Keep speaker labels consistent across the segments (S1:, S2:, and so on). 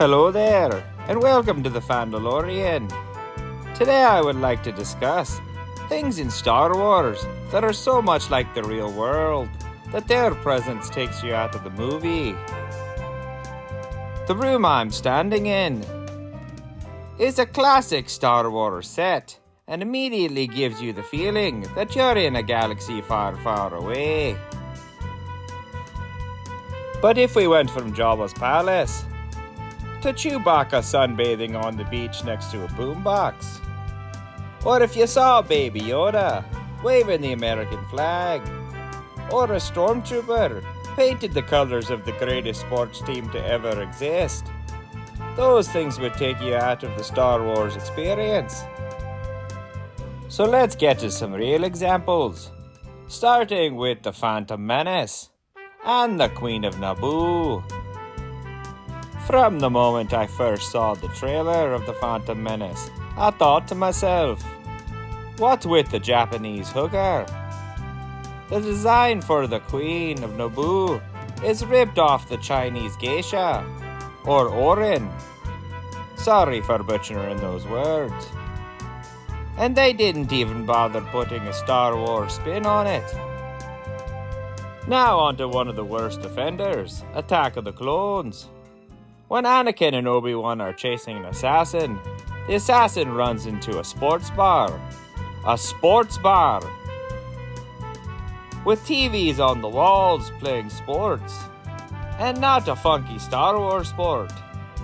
S1: Hello there, and welcome to the Fandalorian. Today I would like to discuss things in Star Wars that are so much like the real world that their presence takes you out of the movie. The room I'm standing in is a classic Star Wars set and immediately gives you the feeling that you're in a galaxy far, far away. But if we went from Jabba's palace to Chewbacca sunbathing on the beach next to a boombox, or if you saw Baby Yoda waving the American flag, or a stormtrooper painted the colors of the greatest sports team to ever exist, those things would take you out of the Star Wars experience. So let's get to some real examples, starting with the Phantom Menace and the Queen of Naboo. From the moment I first saw the trailer of the Phantom Menace, I thought to myself, what's with the Japanese hooker? The design for the Queen of Naboo is ripped off the Chinese geisha, or Orin. Sorry for butchering those words. And they didn't even bother putting a Star Wars spin on it. Now on to one of the worst offenders, Attack of the Clones. When Anakin and Obi-Wan are chasing an assassin, the assassin runs into a sports bar. A sports bar! With TVs on the walls playing sports. And not a funky Star Wars sport.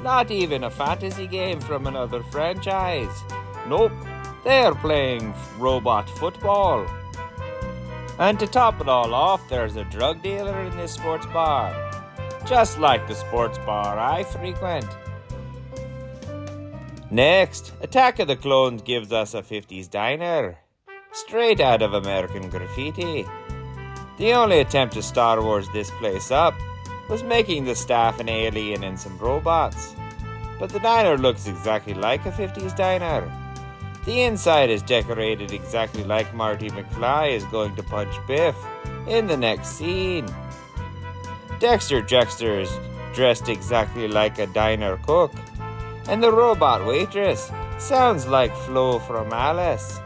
S1: Not even a fantasy game from another franchise. Nope, they're playing robot football. And to top it all off, there's a drug dealer in this sports bar. Just like the sports bar I frequent. Next, Attack of the Clones gives us a 50s diner. Straight out of American Graffiti. The only attempt to Star Wars this place up was making the staff an alien and some robots. But the diner looks exactly like a 50s diner. The inside is decorated exactly like Marty McFly is going to punch Biff in the next scene. Dexter Jettster is dressed exactly like a diner cook. And the robot waitress sounds like Flo from Alice.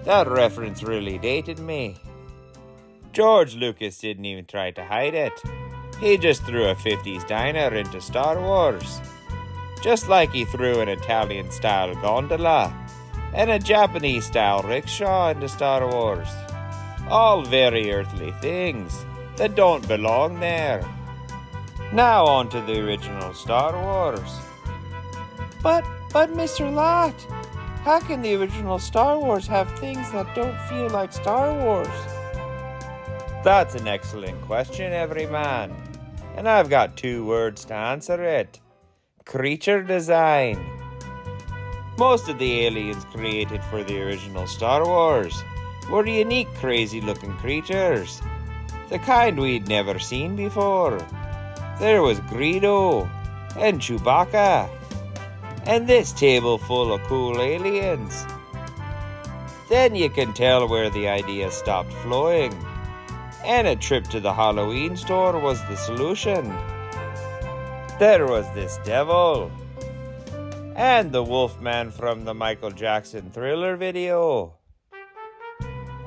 S1: That reference really dated me. George Lucas didn't even try to hide it. He just threw a 50s diner into Star Wars. Just like he threw an Italian-style gondola and a Japanese-style rickshaw into Star Wars. All very earthly things that don't belong there. Now on to the original Star Wars. But Mr. Lott, how can the original Star Wars have things that don't feel like Star Wars? That's an excellent question, everyman. And I've got 2 words to answer it. Creature design. Most of the aliens created for the original Star Wars were unique, crazy-looking creatures. The kind we'd never seen before. There was Greedo and Chewbacca. And this table full of cool aliens. Then you can tell where the idea stopped flowing. And a trip to the Halloween store was the solution. There was this devil. And the Wolfman from the Michael Jackson Thriller video.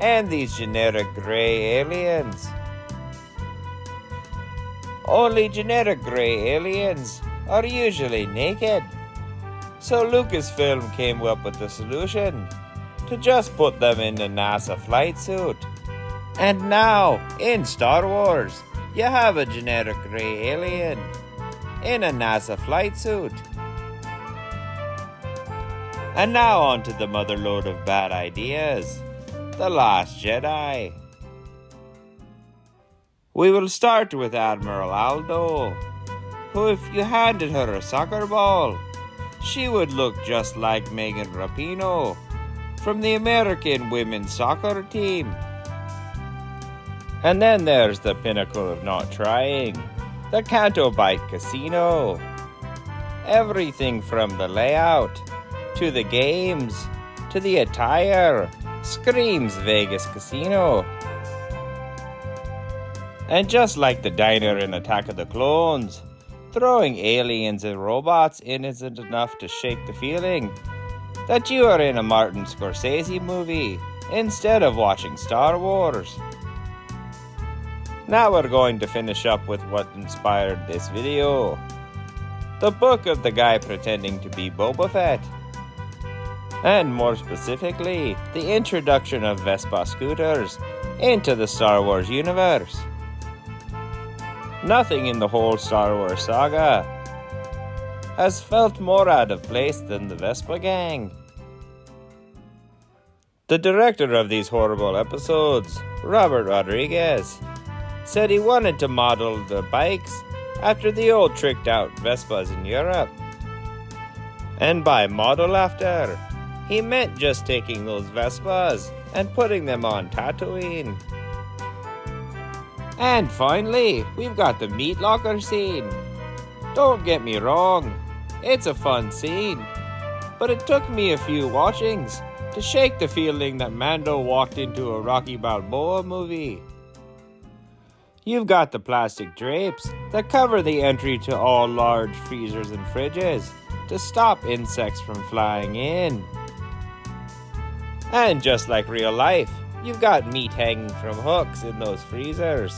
S1: And these generic gray aliens. Only generic gray aliens are usually naked. So Lucasfilm came up with the solution to just put them in the NASA flight suit. And now, in Star Wars, you have a generic gray alien in a NASA flight suit. And now on to the motherlode of bad ideas, The Last Jedi. We will start with Admiral Aldo, who if you handed her a soccer ball, she would look just like Megan Rapinoe from the American women's soccer team. And then there's the pinnacle of not trying, the Canto Bight Casino. Everything from the layout, to the games, to the attire, screams Vegas Casino. And just like the diner in Attack of the Clones, throwing aliens and robots in isn't enough to shake the feeling that you are in a Martin Scorsese movie instead of watching Star Wars. Now we're going to finish up with what inspired this video. The book of the guy pretending to be Boba Fett. And more specifically, the introduction of Vespa scooters into the Star Wars universe. Nothing in the whole Star Wars saga has felt more out of place than the Vespa gang. The director of these horrible episodes, Robert Rodriguez, said he wanted to model the bikes after the old tricked out Vespas in Europe. And by model after, he meant just taking those Vespas and putting them on Tatooine. And finally, we've got the meat locker scene. Don't get me wrong, it's a fun scene, but it took me a few watchings to shake the feeling that Mando walked into a Rocky Balboa movie. You've got the plastic drapes that cover the entry to all large freezers and fridges to stop insects from flying in. And just like real life, you've got meat hanging from hooks in those freezers.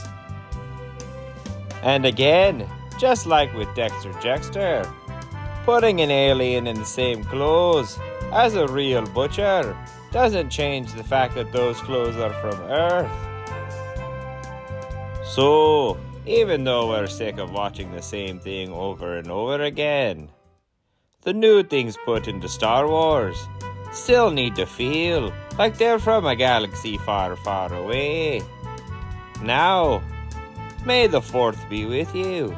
S1: And again, just like with Dexter Jettster, putting an alien in the same clothes as a real butcher doesn't change the fact that those clothes are from Earth. So, even though we're sick of watching the same thing over and over again, the new things put into Star Wars still need to feel like they're from a galaxy far, far away. Now, may the 4th be with you.